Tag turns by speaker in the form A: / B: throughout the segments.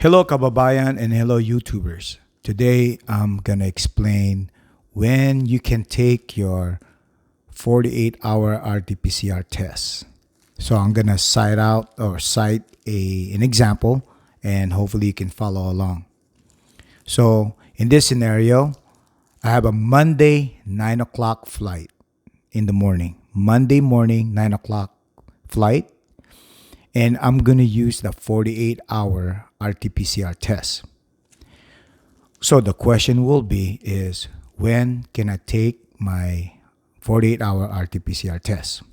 A: Hello kababayan and hello YouTubers. Today I'm gonna explain when you can take your 48-hour RT-PCR test. So I'm gonna cite an example and hopefully you can follow along. So in this scenario, I have a Monday 9 o'clock flight in the morning. Monday morning 9 o'clock flight. And I'm going to use the 48-hour RT-PCR test. So the question will be is when can I take my 48-hour RT-PCR test?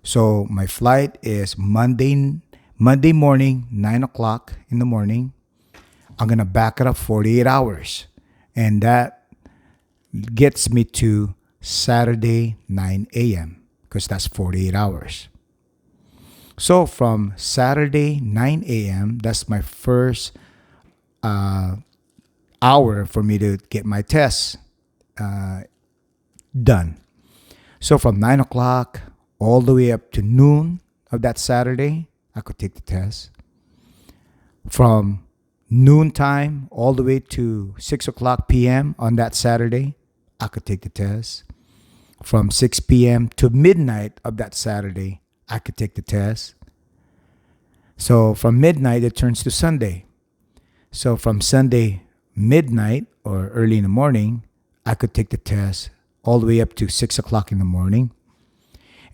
A: So my flight is Monday morning, 9 o'clock in the morning. I'm going to back it up 48 hours. And that gets me to Saturday, 9 a.m. because that's 48 hours. So from Saturday, 9 a.m., that's my first hour for me to get my test done. So from 9 o'clock all the way up to noon of that Saturday, I could take the test. From noontime all the way to 6 o'clock p.m. on that Saturday, I could take the test. From 6 p.m. to midnight of that Saturday, I could take the test. So from midnight, it turns to Sunday. So from Sunday midnight or early in the morning, I could take the test all the way up to 6 o'clock in the morning.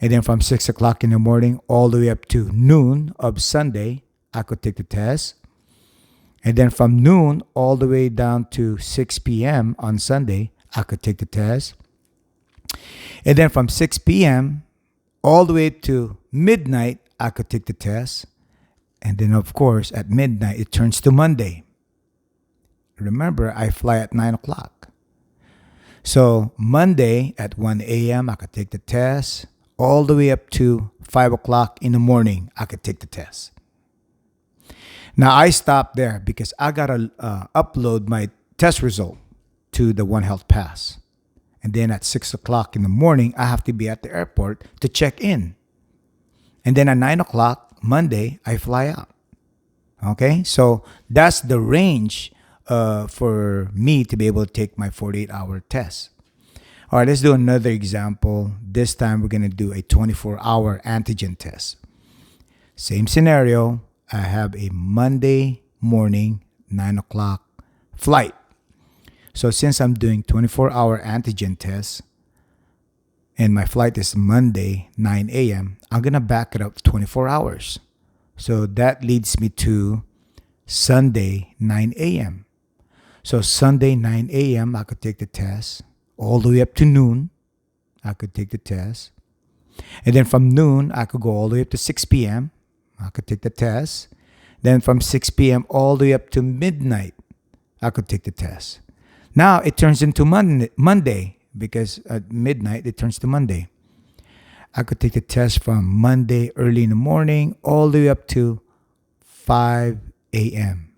A: And then from 6 o'clock in the morning all the way up to noon of Sunday, I could take the test. And then from noon all the way down to 6 p.m. on Sunday, I could take the test. And then from 6 p.m. all the way to midnight, I could take the test. And then, of course, at midnight, it turns to Monday. Remember, I fly at 9 o'clock. So Monday at 1 a.m., I could take the test. All the way up to 5 o'clock in the morning, I could take the test. Now, I stopped there because I got to upload my test result to the One Health Pass. And then at 6 o'clock in the morning, I have to be at the airport to check in. And then at 9 o'clock, Monday, I fly out. Okay? So that's the range for me to be able to take my 48-hour test. All right, let's do another example. This time, we're going to do a 24-hour antigen test. Same scenario. I have a Monday morning, 9 o'clock flight. So since I'm doing 24-hour antigen tests and my flight is Monday, 9 a.m., I'm going to back it up 24 hours. So that leads me to Sunday, 9 a.m. So Sunday, 9 a.m., I could take the test. All the way up to noon, I could take the test. And then from noon, I could go all the way up to 6 p.m. I could take the test. Then from 6 p.m. all the way up to midnight, I could take the test. Now it turns into Monday because at midnight it turns to Monday. I could take the test from Monday early in the morning all the way up to 5 a.m.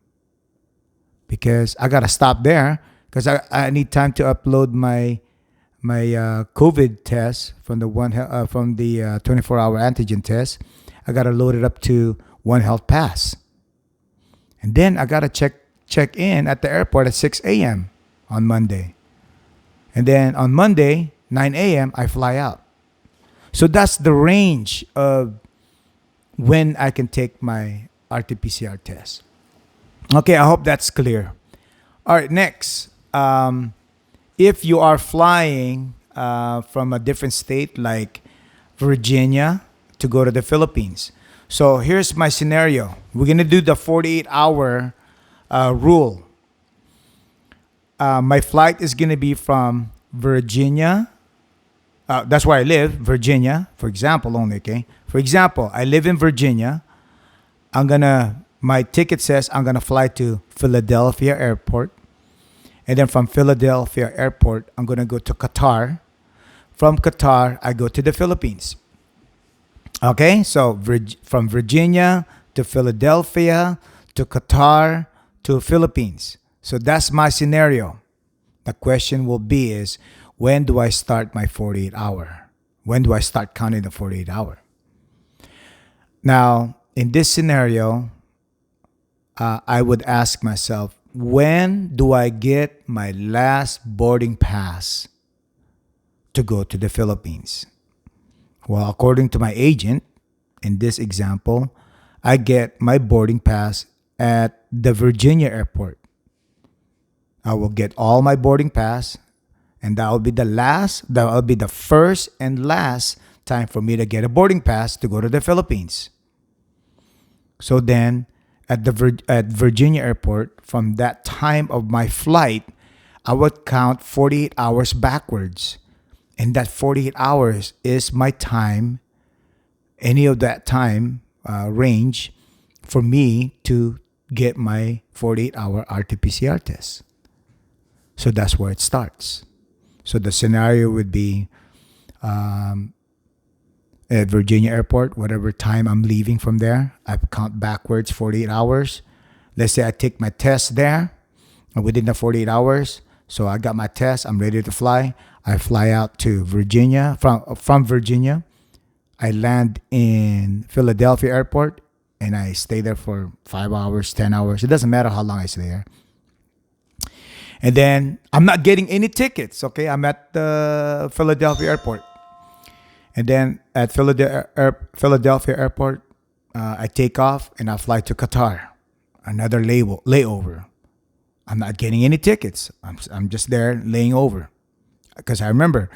A: because I gotta stop there because I need time to upload my COVID test from the 24-hour antigen test. I gotta load it up to One Health Pass, and then I gotta check in at the airport at 6 a.m. on Monday. And then on Monday, 9 a.m., I fly out. So that's the range of when I can take my RT-PCR test. Okay, I hope that's clear. All right, next. If you are flying from a different state like Virginia to go to the Philippines. So here's my scenario. We're going to do the 48-hour rule. My flight is going to be from Virginia. That's where I live, Virginia, for example only, okay? For example, I live in Virginia. My ticket says I'm going to fly to Philadelphia Airport. And then from Philadelphia Airport, I'm going to go to Qatar. From Qatar, I go to the Philippines. Okay? So from Virginia to Philadelphia to Qatar to Philippines. So that's my scenario. The question will be is, when do I start my 48-hour? When do I start counting the 48-hour? Now, in this scenario, I would ask myself, when do I get my last boarding pass to go to the Philippines? Well, according to my agent, in this example, I get my boarding pass at the Virginia airport. I will get all my boarding pass, and that will be the first and last time for me to get a boarding pass to go to the Philippines. So then, at Virginia Airport, from that time of my flight, I would count 48 hours backwards, and that 48 hours is my time, any of that time range, for me to get my 48-hour RT-PCR test. So that's where it starts. So the scenario would be at Virginia Airport, whatever time I'm leaving from there, I count backwards 48 hours. Let's say I take my test there within the 48 hours. So I got my test, I'm ready to fly. I fly out to Virginia. From Virginia, I land in Philadelphia Airport and I stay there for 5 hours, 10 hours. It doesn't matter how long I stay there. And then I'm not getting any tickets, okay? I'm at the Philadelphia Airport. And then at Philadelphia Airport, I take off and I fly to Qatar, another layover. I'm not getting any tickets. I'm just there laying over, because I remember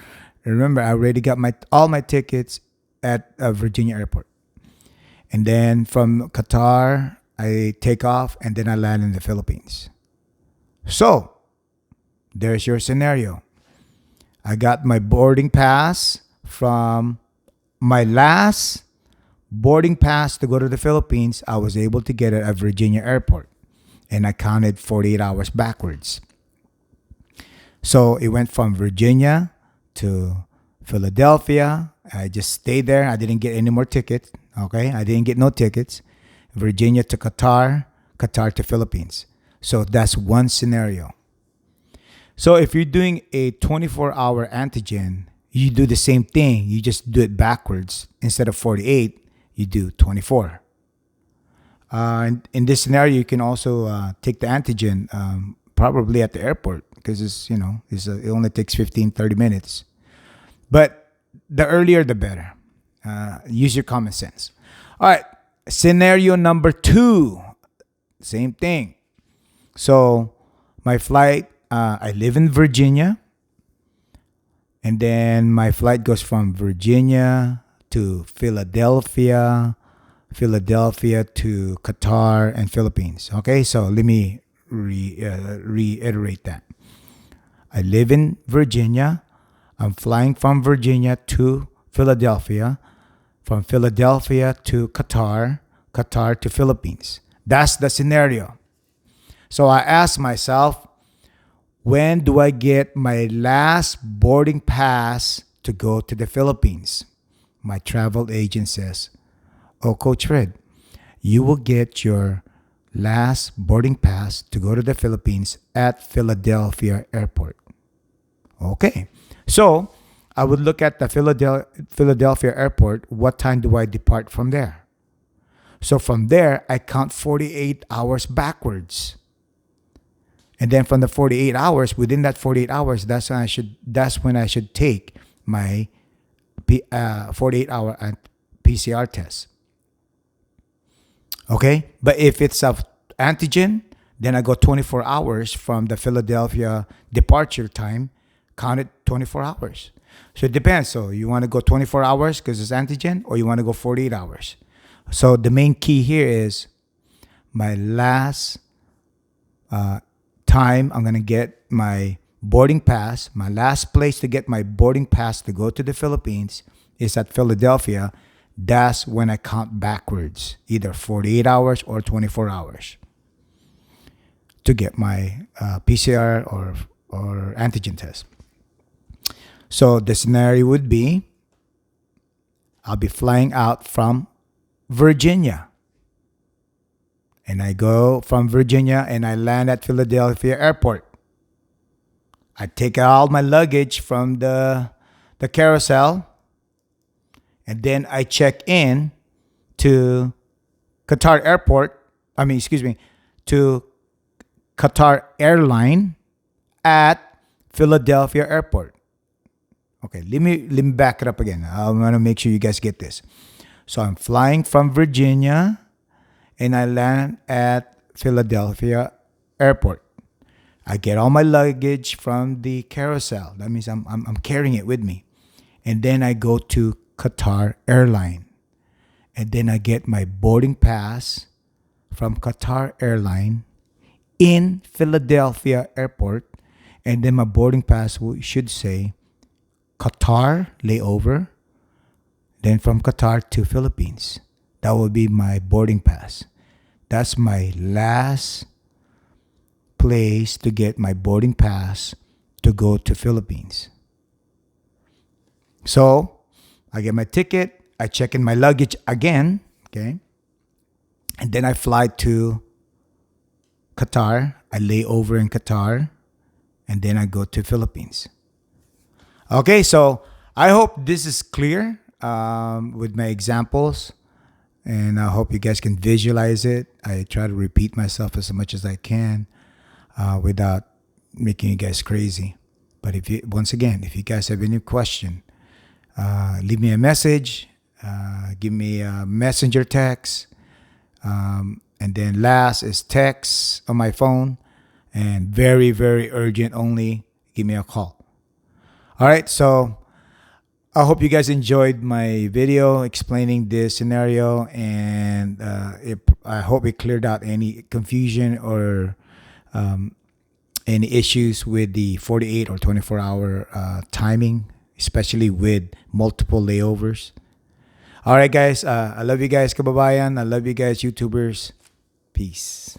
A: I already got all my tickets at Virginia Airport. And then from Qatar, I take off and then I land in the Philippines. So there's your scenario. I got my boarding pass from my last boarding pass to go to the Philippines. I was able to get it at Virginia Airport, and I counted 48 hours backwards. So it went from Virginia to Philadelphia. I just stayed there. I didn't get any more tickets. Okay, I didn't get no tickets. Virginia to Qatar, Qatar to Philippines. So that's one scenario. So if you're doing a 24-hour antigen, you do the same thing. You just do it backwards. Instead of 48, you do 24. In this scenario, you can also take the antigen probably at the airport, because it only takes 15, 30 minutes. But the earlier, the better. Use your common sense. All right. Scenario number 2. Same thing. So my flight, I live in Virginia. And then my flight goes from Virginia to Philadelphia, Philadelphia to Qatar and Philippines. Okay, so let me reiterate that. I live in Virginia. I'm flying from Virginia to Philadelphia, from Philadelphia to Qatar, Qatar to Philippines. That's the scenario. So I asked myself, when do I get my last boarding pass to go to the Philippines? My travel agent says, "Oh, Coach Fred, you will get your last boarding pass to go to the Philippines at Philadelphia Airport." Okay. So I would look at the Philadelphia Airport. What time do I depart from there? So from there, I count 48 hours backwards. And then from the 48 hours, within that 48 hours, that's when I should take my 48-hour PCR test. Okay? But if it's a antigen, then I go 24 hours from the Philadelphia departure time, count it 24 hours. So it depends. So you want to go 24 hours because it's antigen, or you want to go 48 hours. So the main key here is my last time I'm going to get my boarding pass. My last place to get my boarding pass to go to the Philippines is at Philadelphia. That's when I count backwards, either 48 hours or 24 hours to get my PCR or antigen test. So the scenario would be, I'll be flying out from Virginia. And I go from Virginia and I land at Philadelphia Airport. I take all my luggage from the carousel. And then I check in to Qatar Airport. to Qatar Airline at Philadelphia Airport. Okay, let me back it up again. I want to make sure you guys get this. So I'm flying from Virginia and I land at Philadelphia Airport. I get all my luggage from the carousel. That means I'm carrying it with me. And then I go to Qatar Airline. And then I get my boarding pass from Qatar Airline in Philadelphia Airport. And then my boarding pass should say Qatar layover. Then from Qatar to Philippines. That will be my boarding pass. That's my last place to get my boarding pass to go to Philippines. So I get my ticket, I check in my luggage again, okay? And then I fly to Qatar, I lay over in Qatar, and then I go to Philippines. Okay, so I hope this is clear with my examples, and I hope you guys can visualize it. I try to repeat myself as much as I can without making you guys crazy. But if you guys have any question, leave me a message, give me a messenger text, and then last is text on my phone, and very, very urgent only, give me a call. All right, so I hope you guys enjoyed my video explaining this scenario, and I hope it cleared out any confusion or any issues with the 48 or 24-hour timing, especially with multiple layovers. All right, guys. I love you guys, kababayan. I love you guys, YouTubers. Peace.